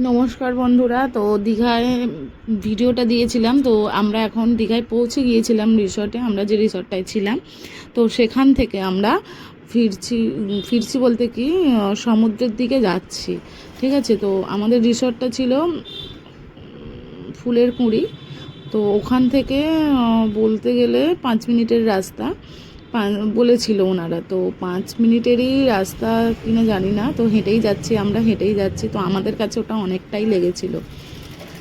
নমস্কার বন্ধুরা। তো দীঘায় ভিডিওটা দিয়েছিলাম, তো আমরা এখন দীঘায় পৌঁছে গিয়েছিলাম রিসর্টে, আমরা যে রিসর্টটায় ছিলাম। তো সেখান থেকে আমরা ফিরছি ফিরছি বলতে কি সমুদ্রের দিকে যাচ্ছি। ঠিক আছে, তো আমাদের রিসর্টটা ছিল ফুলের কুঁড়ি। তো ওখান থেকে বলতে গেলে 5 মিনিটের রাস্তা বলেছিল ওনারা। তো 5 মিনিটেরই রাস্তা কিনা জানি না, তো হেঁটেই যাচ্ছি, আমরা হেঁটেই যাচ্ছি। তো আমাদের কাছে ওটা অনেকটাই লেগেছিল।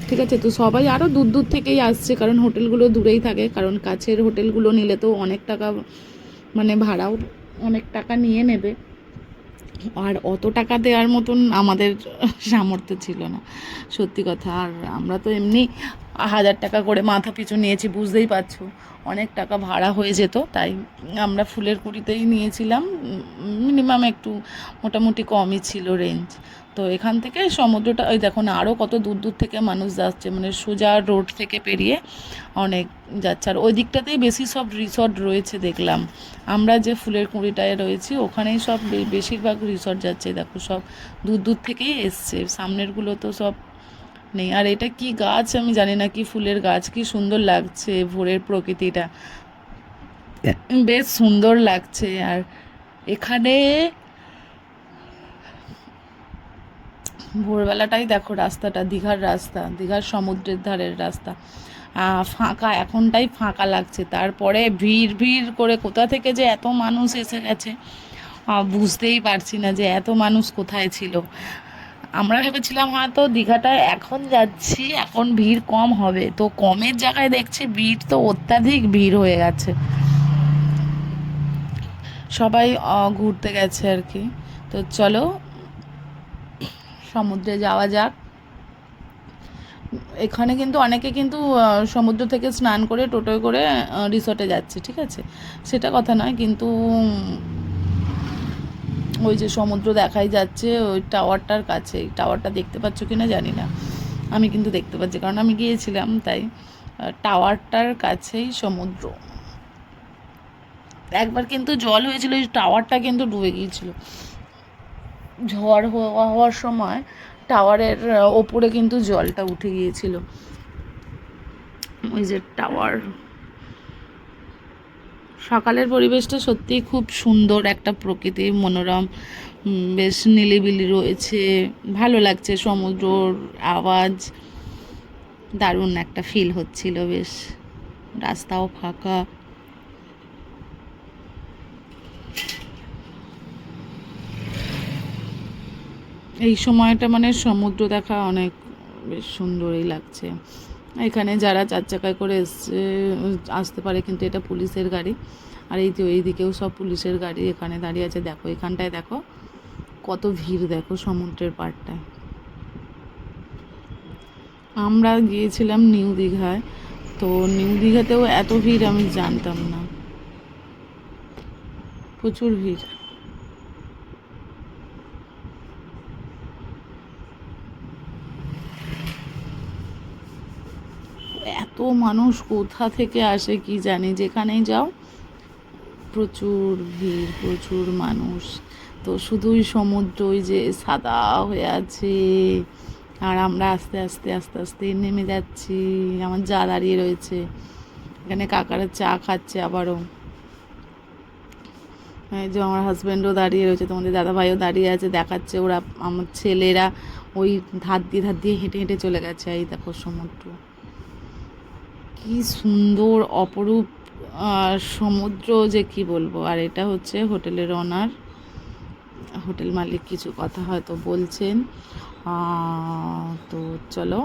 ঠিক আছে, তো সবাই আরও দূর দূর থেকেই আসছে, কারণ হোটেলগুলো দূরেই থাকে, কারণ কাছের হোটেলগুলো নিলে তো অনেক টাকা, মানে ভাড়াও অনেক টাকা নিয়ে নেবে। আর অত টাকা দেওয়ার মতন আমাদের সামর্থ্য ছিল না, সত্যি কথা। আর আমরা তো এমনি 1000 টাকা করে মাথা পিছু নিয়েছি, বুঝতেই পারছো অনেক টাকা ভাড়া হয়ে যেত। তাই আমরা ফুলের কুড়িতেই নিয়েছিলাম, মিনিমাম একটু মোটামুটি কমই ছিল রেঞ্জ। তো এখান থেকে সমুদ্রটা ওই দেখো না, আরও কত দূর দূর থেকে মানুষ যাচ্ছে, মানে সোজা রোড থেকে পেরিয়ে অনেক যাচ্ছে। আর ওই দিকটাতেই বেশি সব রিসর্ট রয়েছে দেখলাম। আমরা যে ফুলের কুঁড়িটায় রয়েছি ওখানেই সব বেশিরভাগ রিসর্ট যাচ্ছে, দেখো সব দূর দূর থেকেই এসছে, সামনেরগুলো তো সব নেই। আর এটা কি গাছ আমি জানি না, কি ফুলের গাছ, কি সুন্দর লাগছে, ভোরের প্রকৃতিটা বেশ সুন্দর লাগছে। আর এখানে ভোরবেলাটাই দেখো রাস্তাটা, দীঘার রাস্তা, দীঘার সমুদ্রের ধারের রাস্তা ফাঁকা, এখনটাই ফাঁকা লাগছে। তারপরে ভিড় ভিড় করে কোথা থেকে যে এত মানুষ এসে গেছে বুঝতেই পারছি না যে এত মানুষ কোথায় ছিল। আমরা ভেবেছিলাম হয়তো দীঘাটা এখন যাচ্ছি, এখন ভিড় কম হবে, তো কমের জায়গায় দেখছি ভিড় তো অত্যাধিক ভিড় হয়ে গেছে। সবাই ঘুরতে গেছে আর কি। তো চলো সমুদ্রে যাওয়া যাক। এখানে কিন্তু অনেকে কিন্তু সমুদ্র থেকে স্নান করে টোটোয় করে রিসর্টে যাচ্ছে, ঠিক আছে, সেটা কথা নয়। কিন্তু ওই যে সমুদ্র দেখাই যাচ্ছে ওই টাওয়ারটার কাছে, টাওয়ারটা দেখতে পাচ্ছ কি না জানি না, আমি কিন্তু দেখতে পাচ্ছি কারণ আমি গিয়েছিলাম। তাই টাওয়ারটার কাছেই সমুদ্র। একবার কিন্তু জল হয়েছিল, ওই টাওয়ারটা কিন্তু ডুবে গিয়েছিল ঝড় হওয়ার সময়। টাওয়ারের ওপরে কিন্তু জলটা উঠে গিয়েছিল। ওই যে টাওয়ার, সকালের পরিবেশটা সত্যিই খুব সুন্দর, একটা প্রকৃতি মনোরম, বেশ নিলিবিলি রয়েছে, ভালো লাগছে, সমুদ্রর আওয়াজ দারুণ একটা ফিল হচ্ছিল বেশ, রাস্তাও ফাঁকা। এই সময়টা মানে সমুদ্র দেখা অনেক বেশ সুন্দরই লাগছে। এখানে যারা 4 চাকায় করে আসতে পারে, কিন্তু এটা পুলিশের গাড়ি। আর এই যে এইদিকেও সব পুলিশের গাড়ি এখানে দাঁড়িয়ে আছে, দেখো এখানটায় দেখো কত ভিড়, দেখো সমুদ্রের পাড়টায়। আমরা গিয়েছিলাম নিউ দীঘায়, তো নিউ দীঘাতেও এত ভিড় আমি জানতাম না, প্রচুর ভিড়। এত মানুষ কোথা থেকে আসে কি জানি, যেখানেই যাও প্রচুর ভিড়, প্রচুর মানুষ। তো শুধুই সমুদ্র ওই যে সাদা হয়ে আছে, আর আমরা আস্তে আস্তে আস্তে আস্তে নেমে যাচ্ছি। আমার যা দাঁড়িয়ে রয়েছে এখানে, কাকারা চা খাচ্ছে আবারও। এই যে আমার হাজব্যান্ডও দাঁড়িয়ে রয়েছে, তোমাদের দাদাভাইও দাঁড়িয়ে আছে, দেখাচ্ছে ওরা, আমার ছেলেরা ওই ধার দিয়ে ধার দিয়ে হেঁটে হেঁটে চলে গেছে। এই দেখো সমুদ্র, কি সুন্দর অপরূপ সমুদ্র, যে কি বলবো। আর এটা হচ্ছে হোটেলের ওনার, হোটেল মালিক কিছু কথা হয়তো বলছেন। তো চলো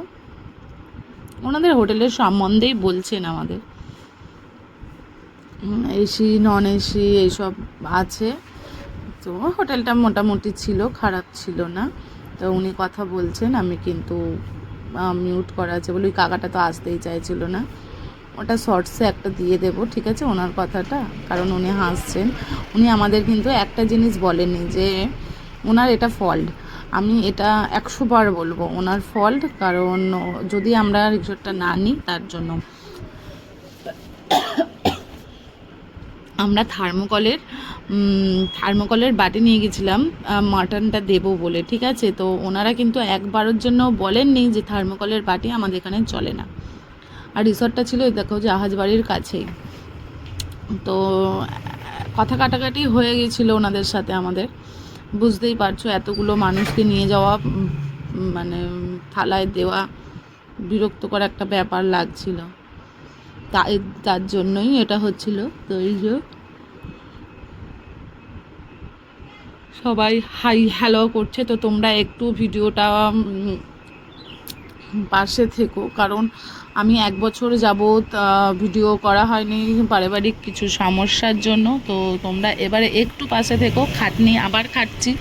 ওনাদের হোটেলের সম্বন্ধেই বলছেন আমাদের, এসি নন এসি এইসব আছে। তো হোটেলটা মোটামুটি ছিল, খারাপ ছিল না। তো উনি কথা বলছেন, আমি কিন্তু মিউট করা আছে বলে ওই কাকাটা তো আসতেই চাইছিল না। ওটা শর্টসে একটা দিয়ে দেবো, ঠিক আছে, ওনার কথাটা, কারণ উনি হাসছেন। উনি আমাদের কিন্তু একটা জিনিস বলেননি যে ওনার এটা ফল্ট। আমি এটা 100 বার বলবো ওনার ফল্ট, কারণ যদি আমরা রিসোর্টটা না নিই তার জন্য। আমরা থার্মোকলের বাটি নিয়ে গেছিলাম মাটনটা দেবো বলে, ঠিক আছে। তো ওনারা কিন্তু একবারের জন্য বলেননি যে থার্মোকলের বাটি আমাদের এখানে চলে না। আর রিসর্টটা ছিল দেখো জাহাজবাড়ির কাছেই। তো কথা কাটাকাটি হয়ে গেছিলো ওনাদের সাথে আমাদের, বুঝতেই পারছো এতগুলো মানুষকে নিয়ে যাওয়া মানে থালায় দেওয়া বিরক্তকর একটা ব্যাপার লাগছিল, তার জন্যই এটা হচ্ছিল। তো এই যে সবাই হাই হ্যালো করছে, তো তোমরা একটু ভিডিওটা পাশে থেকো, কারণ আমি 1 বছর যাবৎ ভিডিও করা হয়নি পারিবারিক কিছু সমস্যার জন্য। তো তোমরা এবারে একটু পাশে থেকো, খাটনি আবার খাটছি,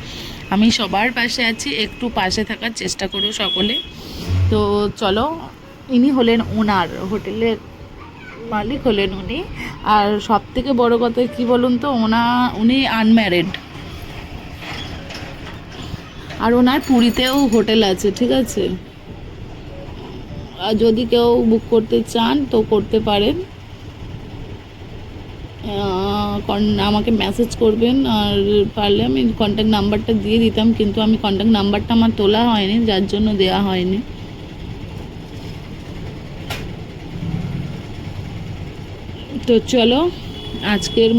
আমি সবার পাশে আছি, একটু পাশে থাকার চেষ্টা করো সকলে। তো চলো, ইনি হলেন ওনার হোটেলের মালিক হলেন উনি। আর সব থেকে বড়ো কথা কী বলুন তো, উনি আনম্যারিড, আর ওনার পুরীতেও হোটেল আছে, ঠিক আছে। আর যদি কেউ বুক করতে চান তো করতে পারেন, আমাকে মেসেজ করবেন, আর পারলে আমি কন্ট্যাক্ট নাম্বারটা দিয়ে দিতাম, কিন্তু আমি কন্ট্যাক্ট নাম্বারটা আমার তোলা হয়নি, যার জন্য দেওয়া হয়নি। তো চলো আজকের